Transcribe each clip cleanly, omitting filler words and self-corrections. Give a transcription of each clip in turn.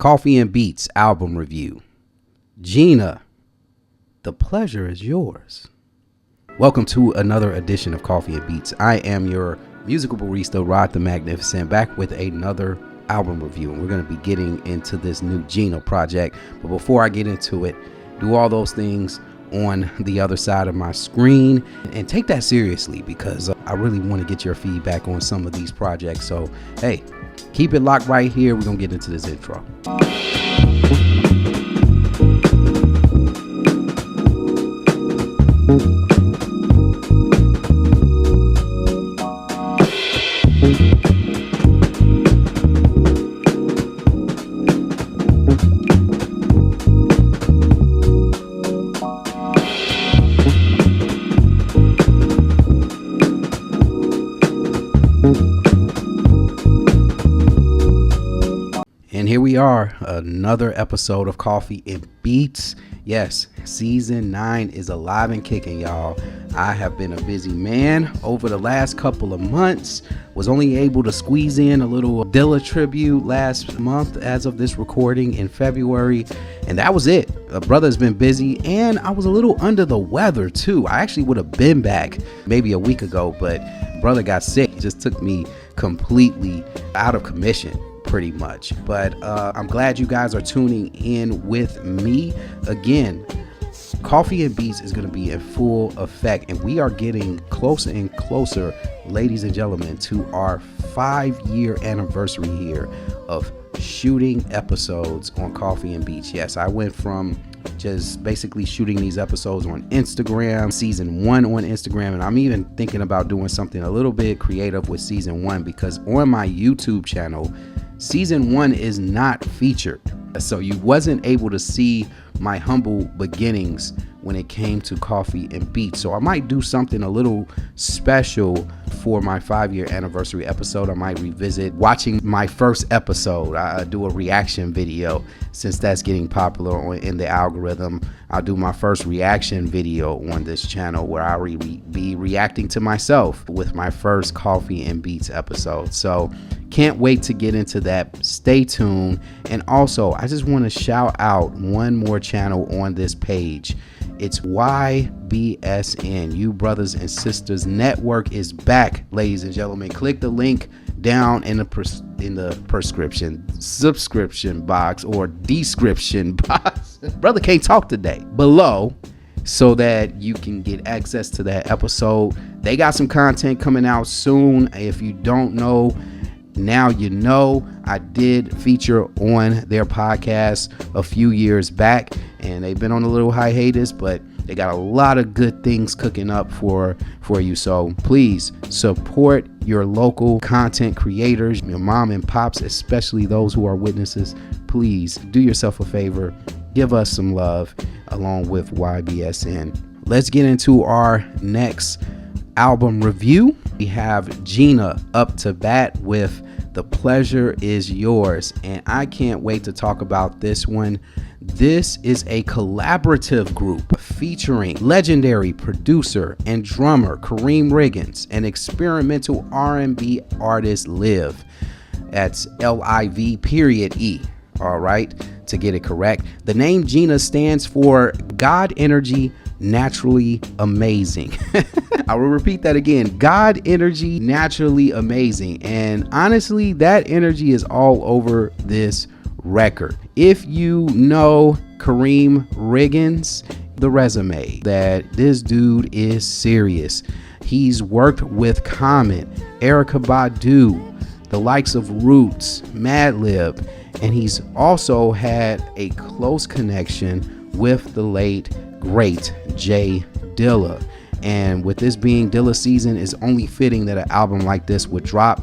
Coffee and Beats album review. GENA, the pleasure is yours. Welcome to another edition of Coffee and Beats. I am your musical barista, Rod the Magnificent, back with another album review. And we're going to be getting into this new GENA project. But before I get into it, do all those things on the other side of my screen and take that seriously, because I really want to get your feedback on some of these projects. So, hey, keep it locked right here. We're going to get into this intro. And here we are, another episode of Coffee and Beats. Yes, season 9 is alive and kicking, y'all. I have been a busy man over the last couple of months. Was only able to squeeze in a little Dilla tribute last month as of this recording in February. And that was it. Brother's been busy, and I was a little under the weather too. I actually would have been back maybe a week ago, but brother got sick. It just took me completely out of commission, pretty much. But I'm glad you guys are tuning in with me again. Coffee and Beats is going to be in full effect, and we are getting closer and closer, ladies and gentlemen, to our 5-year anniversary here of shooting episodes on Coffee and Beats. Yes, I went from just basically shooting these episodes on Instagram, season 1 on Instagram, and I'm even thinking about doing something a little bit creative with season 1, because on my YouTube channel, season 1 is not featured. So you wasn't able to see my humble beginnings when it came to Coffee and Beats. So I might do something a little special for my 5-year anniversary episode. I might revisit watching my first episode. I do a reaction video, since that's getting popular in the algorithm. I'll do my first reaction video on this channel, where I'll be reacting to myself with my first Coffee and Beats episode. So can't wait to get into that. Stay tuned. And also, I just want to shout out one more channel on this page. It's YBSN, You Brothers and Sisters Network, is back, ladies and gentlemen. Click the link down in the subscription box or description box. Brother can't talk today. Below, so that you can get access to that episode. They got some content coming out soon. If you don't know, now you know. I did feature on their podcast a few years back, and they've been on a little hiatus, but they got a lot of good things cooking up for you. So please support your local content creators, your mom and pops, especially those who are witnesses. Please do yourself a favor, give us some love along with YBSN. Let's get into our next album review. We have GENA up to bat with The Pleasure Is Yours, and I can't wait to talk about this one. This is a collaborative group featuring legendary producer and drummer Kareem Riggins and experimental R&B artist Liv. That's Live.E. All right, to get it correct. The name GENA stands for God Energy Naturally Amazing. I will repeat that again. God Energy Naturally Amazing. And honestly, that energy is all over this record. If you know Kareem Riggins, the resume that this dude is serious. He's worked with Common, Erykah Badu, the likes of Roots, Madlib, and he's also had a close connection with the late great Jay Dilla. And with this being Dilla season, it's only fitting that an album like this would drop.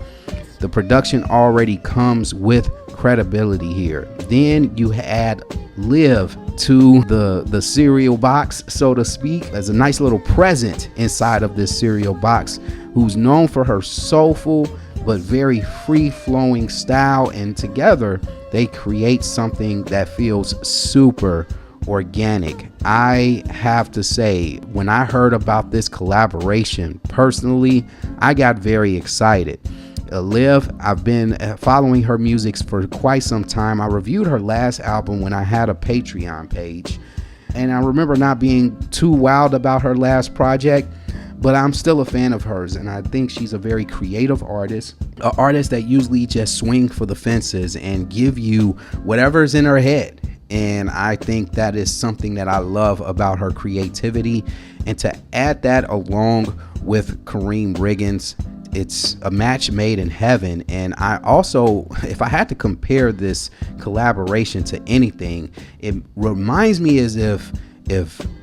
The production already comes with credibility here. Then you add Liv to the cereal box, so to speak, as a nice little present inside of this cereal box, who's known for her soulful but very free-flowing style, and together they create something that feels super organic. I have to say, when I heard about this collaboration, personally, I got very excited. Liv, I've been following her music for quite some time. I reviewed her last album when I had a Patreon page, and I remember not being too wild about her last project, but I'm still a fan of hers, and I think she's a very creative artist, an artist that usually just swing for the fences and give you whatever's in her head. And I think that is something that I love about her creativity. And to add that along with Kareem Riggins, it's a match made in heaven. And I also, if I had to compare this collaboration to anything, it reminds me as if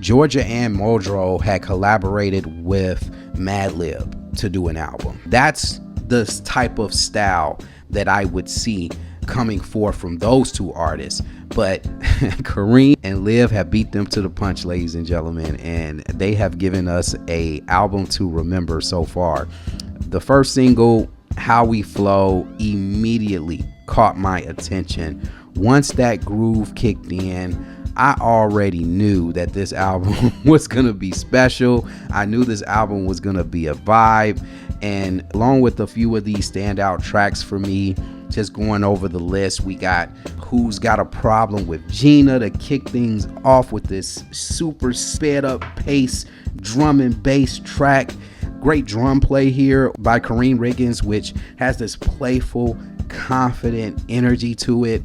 Georgia and Muldrow had collaborated with Madlib to do an album. That's the type of style that I would see coming forth from those two artists. But Kareem and Liv have beat them to the punch, ladies and gentlemen, and they have given us a album to remember so far. The first single, How We Flow, immediately caught my attention. Once that groove kicked in, I already knew that this album was gonna be special. I knew this album was gonna be a vibe. And along with a few of these standout tracks for me, just going over the list, we got Who's Got a Problem with GENA to kick things off with this super sped up pace drum and bass track. Great drum play here by Kareem Riggins, which has this playful, confident energy to it.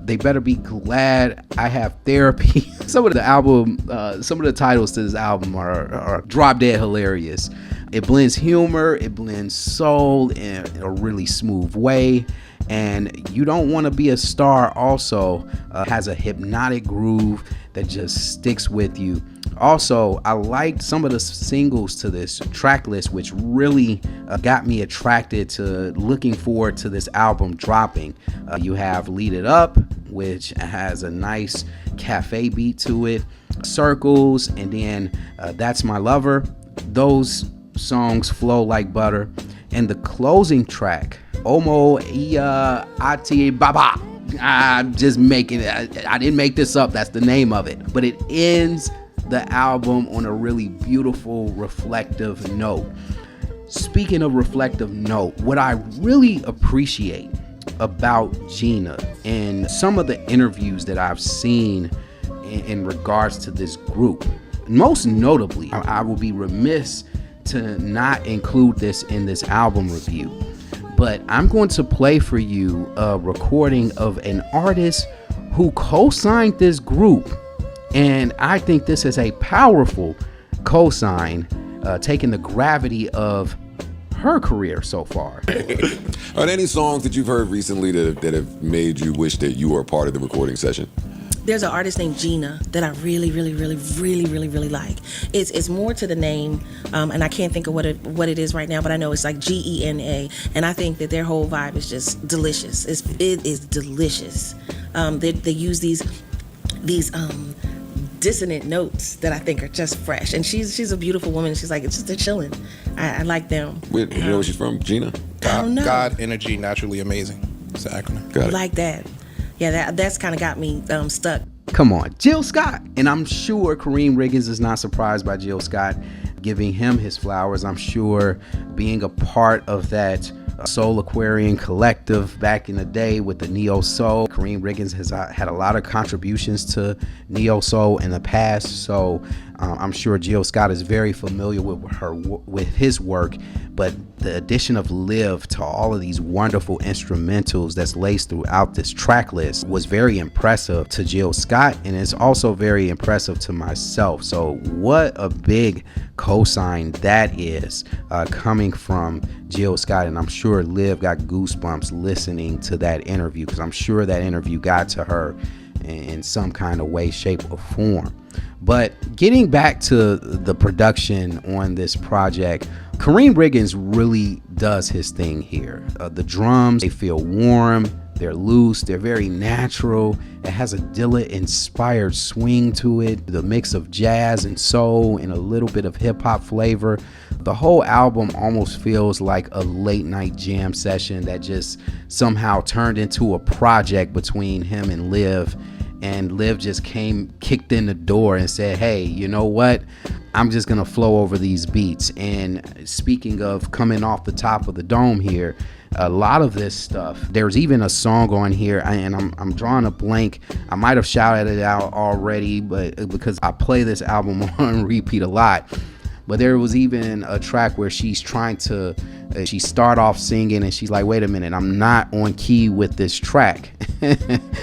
They better be glad I have therapy. Some of the titles to this album are drop dead hilarious. It blends humor, it blends soul in a really smooth way. And You Don't Want to Be a Star also has a hypnotic groove that just sticks with you. Also, I liked some of the singles to this track list, which really got me attracted to looking forward to this album dropping. You have Lead It Up, which has a nice cafe beat to it, Circles, and then That's My Lover. Those songs flow like butter. And the closing track, Omo Iya Ati Baba. I'm just making it. I didn't make this up. That's the name of it. But it ends the album on a really beautiful, reflective note. Speaking of reflective note, what I really appreciate about GENA and some of the interviews that I've seen in regards to this group, most notably, I will be remiss to not include this in this album review, but I'm going to play for you a recording of an artist who co-signed this group, and I think this is a powerful co-sign, taking the gravity of her career so far. Are there any songs that you've heard recently that have made you wish that you were a part of the recording session? There's an artist named GENA that I really like. It's more to the name, and I can't think of what it is right now, but I know it's like GENA, and I think that their whole vibe is just delicious. It is delicious. They use these dissonant notes that I think are just fresh, and she's a beautiful woman. She's like, it's just they're chilling. I like them. You know where she's from, GENA? I don't know. God, energy, naturally amazing. It's the acronym. Got it. Like that. Yeah, that's kind of got me stuck. Come on, Jill Scott. And I'm sure Kareem Riggins is not surprised by Jill Scott giving him his flowers. I'm sure being a part of that Soul Aquarian collective back in the day with the Neo Soul. Kareem Riggins has had a lot of contributions to Neo Soul in the past, so I'm sure Jill Scott is very familiar with his work. But the addition of Liv to all of these wonderful instrumentals that's laced throughout this track list was very impressive to Jill Scott, and it's also very impressive to myself. So what a big cosign that is coming from Jill Scott, and I'm sure Liv got goosebumps listening to that interview, because I'm sure that interview got to her in some kind of way, shape, or form. But getting back to the production on this project, Kareem Riggins really does his thing here. The drums, they feel warm, they're loose, they're very natural. It has a Dilla-inspired swing to it, the mix of jazz and soul and a little bit of hip-hop flavor. The whole album almost feels like a late-night jam session that just somehow turned into a project between him and Liv. And Liv just kicked in the door and said, hey, you know what? I'm just going to flow over these beats. And speaking of coming off the top of the dome here, a lot of this stuff. There's even a song on here, and I'm drawing a blank. I might have shouted it out already, but because I play this album on repeat a lot. But there was even a track where she's trying to, she start off singing and she's like, wait a minute, I'm not on key with this track.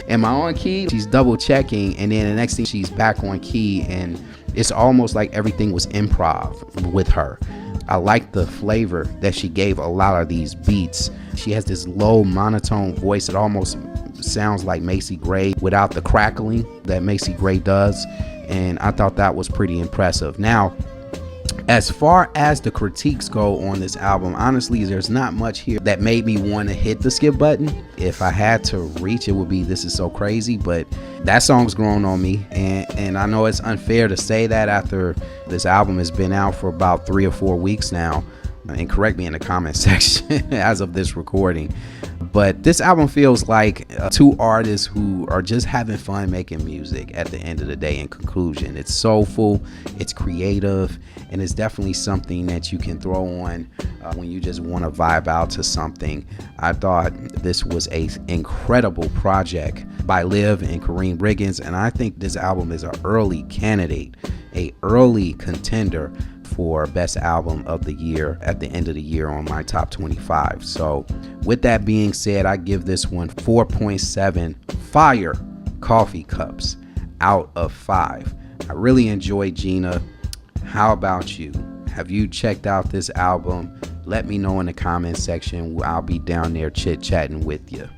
Am I on key? She's double checking, and then the next thing she's back on key, and it's almost like everything was improv with her. I like the flavor that she gave a lot of these beats. She has this low monotone voice. It almost sounds like Macy Gray without the crackling that Macy Gray does. And I thought that was pretty impressive. Now, as far as the critiques go on this album, honestly, there's not much here that made me want to hit the skip button. If I had to reach, it would be This Is So Crazy, but that song's grown on me, and I know it's unfair to say that after this album has been out for about 3 or 4 weeks now, and correct me in the comment section as of this recording. But this album feels like two artists who are just having fun making music at the end of the day. In conclusion, it's soulful, it's creative, and it's definitely something that you can throw on when you just want to vibe out to something. I thought this was a incredible project by Liv and Kareem Briggins, and I think this album is an early candidate, a early contender for best album of the year at the end of the year on my top 25. So with that being said, I give this one 4.7 fire coffee cups out of 5. I really enjoyed GENA. How about you? Have you checked out this album? Let me know in the comment section. I'll be down there chit-chatting with you.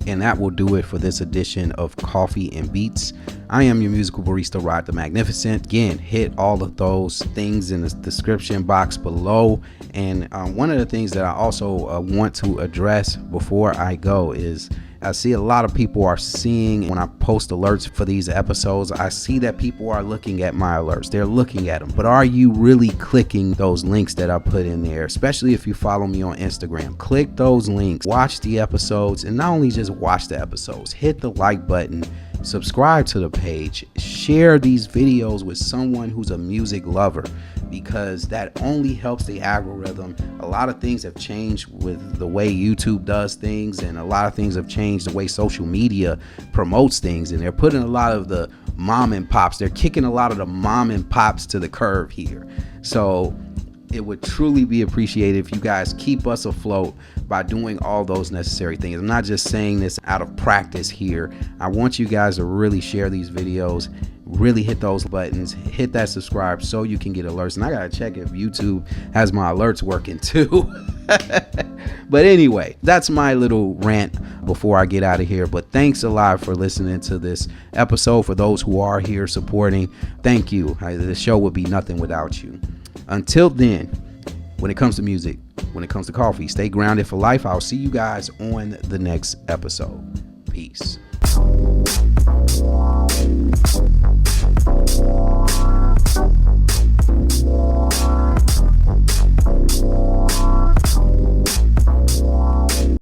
And that will do it for this edition of Coffee and Beats. I am your musical barista, Rod the Magnificent. Again, hit all of those things in the description box below. And one of the things that I also want to address before I go is I see a lot of people are seeing when I post alerts for these episodes, I see that people are looking at my alerts. They're looking at them. But are you really clicking those links that I put in there? Especially if you follow me on Instagram. Click those links, watch the episodes, and not only just watch the episodes, hit the like button, subscribe to the page, share these videos with someone who's a music lover, because that only helps the algorithm. A lot of things have changed with the way YouTube does things, and a lot of things have changed the way social media promotes things, and they're putting a lot of the mom and pops, they're kicking a lot of the mom and pops to the curb here. So it would truly be appreciated if you guys keep us afloat by doing all those necessary things. I'm not just saying this out of practice here. I want you guys to really share these videos, really hit those buttons, hit that subscribe so you can get alerts. And I gotta check if YouTube has my alerts working too. But anyway, that's my little rant before I get out of here. But thanks a lot for listening to this episode. For those who are here supporting, thank you. The show would be nothing without you. Until then, when it comes to music, when it comes to coffee, stay grounded for life. I'll see you guys on the next episode. Peace.